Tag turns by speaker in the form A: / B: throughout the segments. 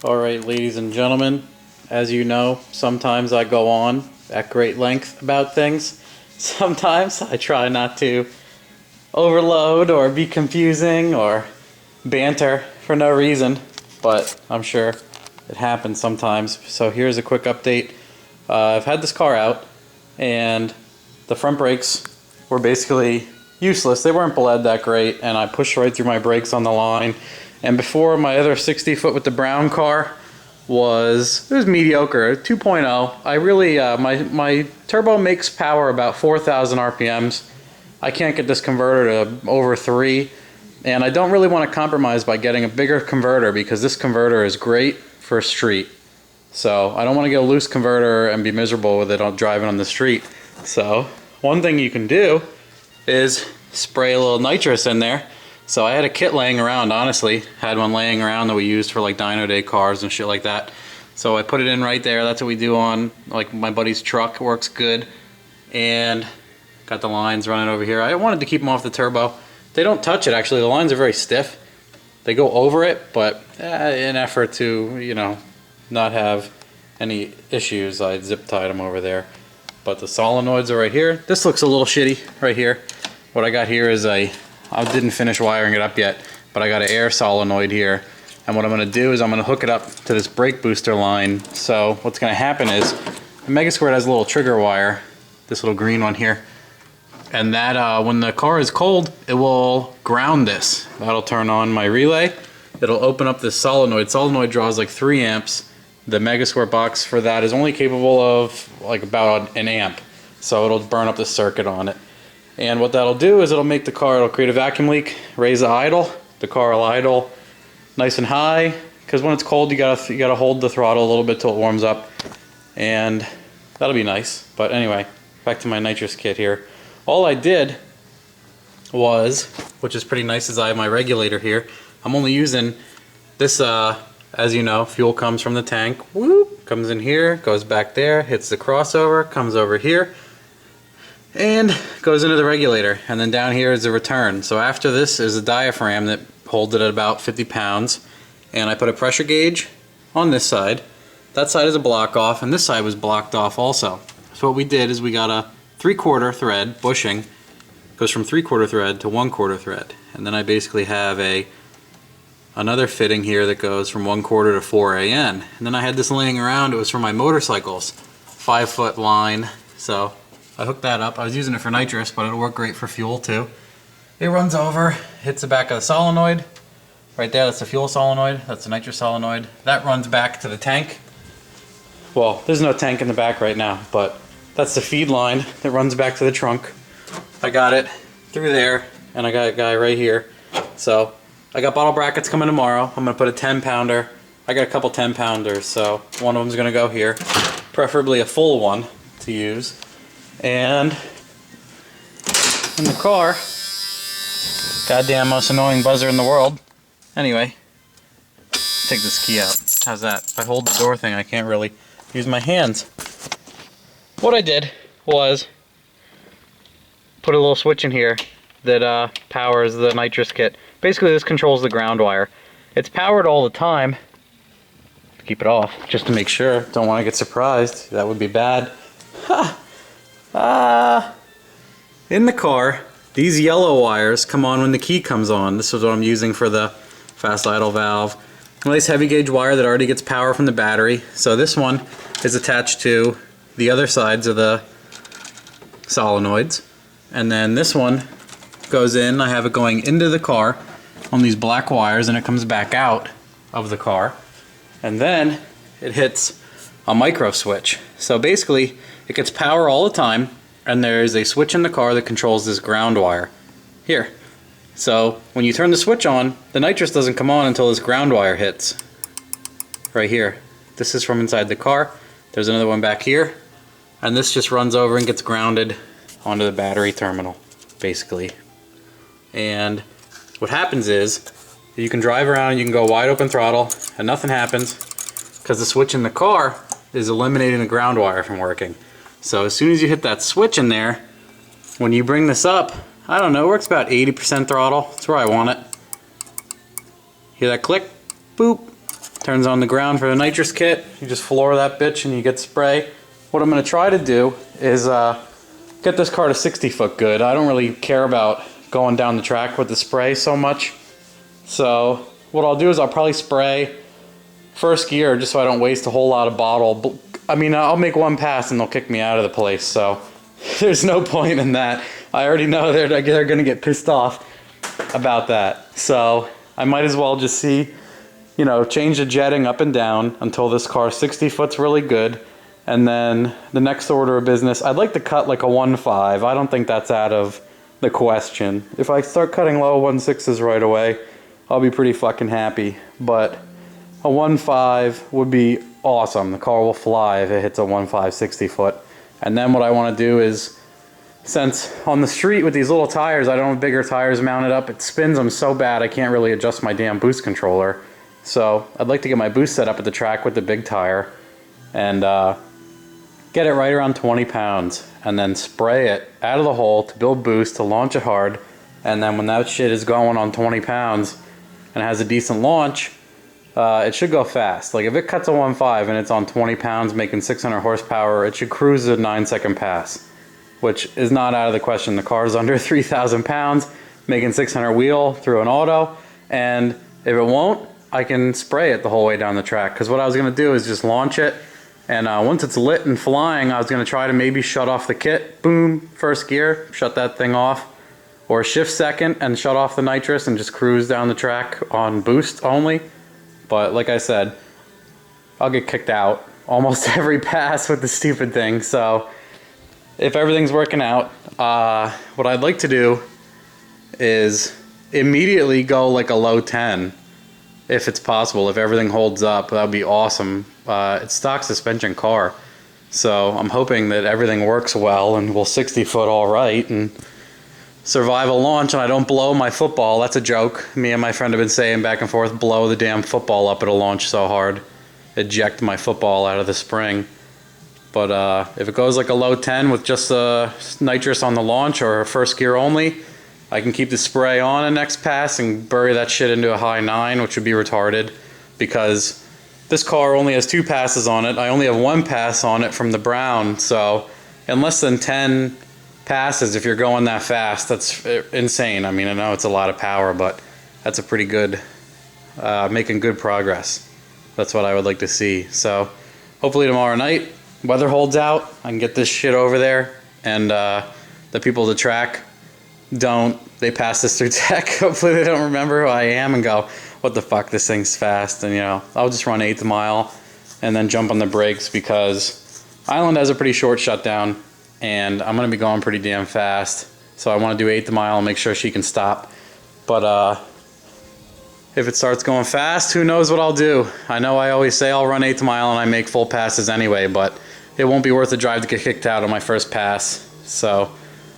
A: Alright, ladies and gentlemen, as you know, sometimes I go on at great length about things. Sometimes I try not to overload or be confusing or banter for no reason, but I'm sure it happens sometimes. So here's a quick update. I've had this car out and the front brakes were basically useless. They weren't bled that great, and I pushed right through my brakes on the line. And before, my other 60 foot with the brown car was mediocre, 2.0. I really, my turbo makes power about 4,000 RPMs. I can't get this converter to over 3, and I don't really want to compromise by getting a bigger converter because this converter is great for street. So I don't want to get a loose converter and be miserable with it on driving on the street. So one thing you can do is spray a little nitrous in there. So I had a kit laying around, honestly. Had one laying around that we used for like dyno day cars and shit like that. So I put it in right there. That's what we do on like my buddy's truck. It works good. And got the lines running over here. I wanted to keep them off the turbo. They don't touch it actually. The lines are very stiff. They go over it, but in effort to, you know, not have any issues, I zip tied them over there. But the solenoids are right here. This looks a little shitty right here. What I got here is I didn't finish wiring it up yet, but I got an air solenoid here. And what I'm going to do is I'm going to hook it up to this brake booster line. So what's going to happen is the Megasquirt has a little trigger wire, this little green one here. And that when the car is cold, it will ground this. That'll turn on my relay. It'll open up this solenoid. Solenoid draws like 3 amps. The Megasquirt box for that is only capable of like about an amp. So it'll burn up the circuit on it. And what that'll do is it'll make the car, it'll create a vacuum leak, raise the idle. The car will idle nice and high, because when it's cold you gotta hold the throttle a little bit till it warms up, and that'll be nice. But anyway, back to my nitrous kit here. All I did was, which is pretty nice, is I have my regulator here. I'm only using this, as you know, fuel comes from the tank, whoop, comes in here, goes back there, hits the crossover, comes over here, and goes into the regulator, and then down here is the return. So after this is a diaphragm that holds it at about 50 pounds, and I put a pressure gauge on this side. That side is a block off, and this side was blocked off also. So what we did is we got a 3/4 thread bushing, goes from 3/4 thread to 1/4 thread, and then I basically have another fitting here that goes from 1/4 to 4 AN. And then I had this laying around. It was for my motorcycles, 5-foot line. So I hooked that up. I was using it for nitrous, but it'll work great for fuel too. It runs over, hits the back of the solenoid. Right there, that's the fuel solenoid. That's the nitrous solenoid. That runs back to the tank. Well, there's no tank in the back right now, but that's the feed line that runs back to the trunk. I got it through there, and I got a guy right here. So I got bottle brackets coming tomorrow. I'm gonna put a 10-pounder. I got a couple 10-pounders, so one of them's gonna go here. Preferably a full one to use. And in the car, goddamn most annoying buzzer in the world. Anyway, take this key out. How's that? If I hold the door thing, I can't really use my hands. What I did was put a little switch in here that powers the nitrous kit. Basically, this controls the ground wire. It's powered all the time. Keep it off, just to make sure. Don't want to get surprised. That would be bad. Ha! In the car, these yellow wires come on when the key comes on. This is what I'm using for the fast idle valve. A nice heavy gauge wire that already gets power from the battery. So this one is attached to the other sides of the solenoids. And then this one goes in. I have it going into the car on these black wires, and it comes back out of the car. And then it hits a micro switch. So basically, it gets power all the time, and there's a switch in the car that controls this ground wire here. So when you turn the switch on, the nitrous doesn't come on until this ground wire hits right here. This is from inside the car. There's another one back here, and this just runs over and gets grounded onto the battery terminal basically. And what happens is you can drive around and you can go wide open throttle and nothing happens because the switch in the car is eliminating the ground wire from working. So as soon as you hit that switch in there, when you bring this up, I don't know, it works about 80% throttle. That's where I want it. Hear that click? Boop. turns on the ground for the nitrous kit. You just floor that bitch and you get spray. What I'm going to try to do is get this car to 60 foot good. I don't really care about going down the track with the spray so much. So what I'll do is I'll probably spray first gear just so I don't waste a whole lot of bottle. I mean, I'll make one pass and they'll kick me out of the place, so there's no point in that. I already know they're going to get pissed off about that. So I might as well just see, you know, change the jetting up and down until this car 60 foot's really good. And then the next order of business, I'd like to cut like a 1.5. I don't think that's out of the question. If I start cutting low 1.6s right away, I'll be pretty fucking happy. But a 1.5 would be awesome. The car will fly if it hits a 1.5 60 foot. And then what I want to do is, since on the street with these little tires, I don't have bigger tires mounted up, it spins them so bad I can't really adjust my damn boost controller. So I'd like to get my boost set up at the track with the big tire and get it right around 20 pounds and then spray it out of the hole to build boost, to launch it hard. And then when that shit is going on 20 pounds and has a decent launch, it should go fast. Like if it cuts a 1.5 and it's on 20 pounds making 600 horsepower, it should cruise a 9-second pass, which is not out of the question. The car's under 3,000 pounds, making 600 wheel through an auto, and if it won't, I can spray it the whole way down the track. Because what I was going to do is just launch it, and once it's lit and flying, I was going to try to maybe shut off the kit. Boom, first gear, shut that thing off. Or shift second and shut off the nitrous and just cruise down the track on boost only. But like I said, I'll get kicked out almost every pass with the stupid thing. So if everything's working out, what I'd like to do is immediately go like a low 10. If it's possible, if everything holds up, that would be awesome. It's stock suspension car, so I'm hoping that everything works well and we'll 60 foot all right and survive a launch and I don't blow my football. That's a joke. Me and my friend have been saying back and forth, blow the damn football up, it'll launch so hard. Eject my football out of the spring. But if it goes like a low 10 with just nitrous on the launch or first gear only, I can keep the spray on the next pass and bury that shit into a high 9, which would be retarded because this car only has 2 passes on it. I only have 1 pass on it from the brown, so in less than 10 passes, if you're going that fast, that's insane. I mean, I know it's a lot of power, but that's a pretty good, making good progress. That's what I would like to see. So hopefully tomorrow night, weather holds out, I can get this shit over there, and the people at the track they pass this through tech. Hopefully they don't remember who I am and go, what the fuck, this thing's fast. And you know, I'll just run 8th mile and then jump on the brakes because Island has a pretty short shutdown and I'm gonna be going pretty damn fast. So I want to do 8th mile and make sure she can stop. But if it starts going fast, who knows what I'll do. I know I always say I'll run 8th mile and I make full passes anyway, but it won't be worth the drive to get kicked out on my first pass. So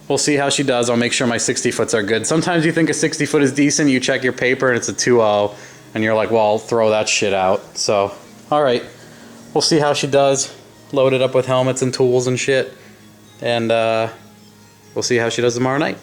A: we'll see how she does. I'll make sure my 60 foots are good. Sometimes you think a 60 foot is decent, you check your paper and it's a 2.0 and you're like, well, I'll throw that shit out. So, alright, we'll see how she does. Load it up with helmets and tools and shit. And we'll see how she does tomorrow night.